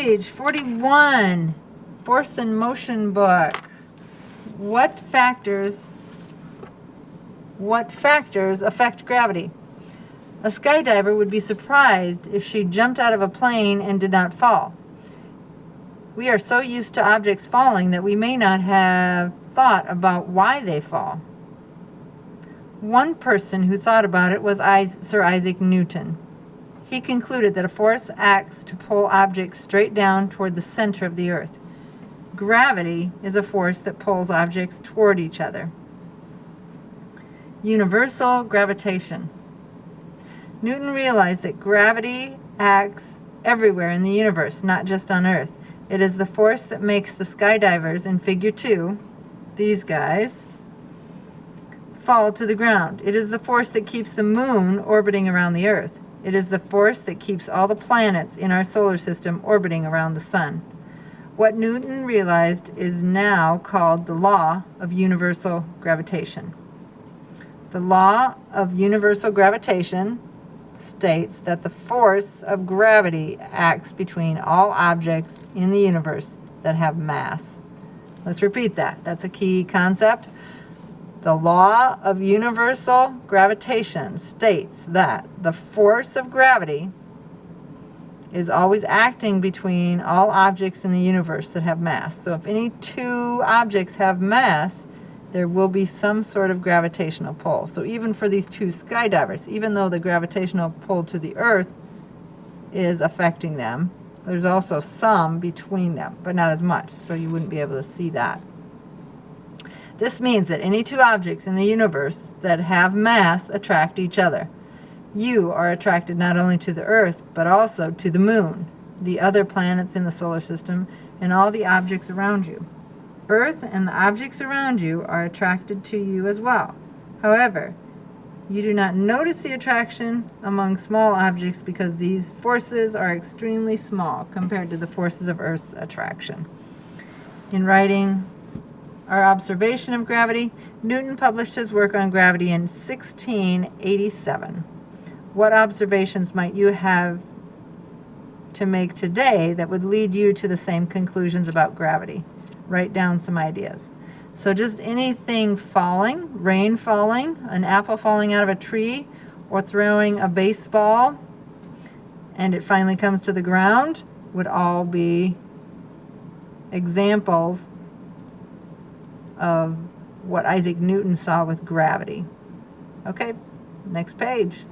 page, 41, Force and Motion book. What factors affect gravity? A skydiver would be surprised if she jumped out of a plane and did not fall. We are so used to objects falling that we may not have thought about why they fall. One person who thought about it was Sir Isaac Newton. He concluded that a force acts to pull objects straight down toward the center of the earth. Gravity is a force that pulls objects toward each other. Universal gravitation. Newton realized that gravity acts everywhere in the universe, not just on Earth. It is the force that makes the skydivers in Figure 2, these guys, fall to the ground. It is the force that keeps the moon orbiting around the Earth. It is the force that keeps all the planets in our solar system orbiting around the sun. What Newton realized is now called the law of universal gravitation. The law of universal gravitation states that the force of gravity acts between all objects in the universe that have mass. Let's repeat that. That's a key concept. The law of universal gravitation states that the force of gravity is always acting between all objects in the universe that have mass. So if any two objects have mass, there will be some sort of gravitational pull. So even for these two skydivers, even though the gravitational pull to the Earth is affecting them, there's also some between them, but not as much, so you wouldn't be able to see that. This means that any two objects in the universe that have mass attract each other. You are attracted not only to the Earth, but also to the moon, the other planets in the solar system, and all the objects around you. Earth and the objects around you are attracted to you as well. However, you do not notice the attraction among small objects because these forces are extremely small compared to the forces of Earth's attraction. In writing Our Observation of Gravity, Newton published his work on gravity in 1687. What observations might you have to make today that would lead you to the same conclusions about gravity? Write down some ideas. So just anything falling, rain falling, an apple falling out of a tree, or throwing a baseball and it finally comes to the ground would all be examples of what Isaac Newton saw with gravity. Okay, next page.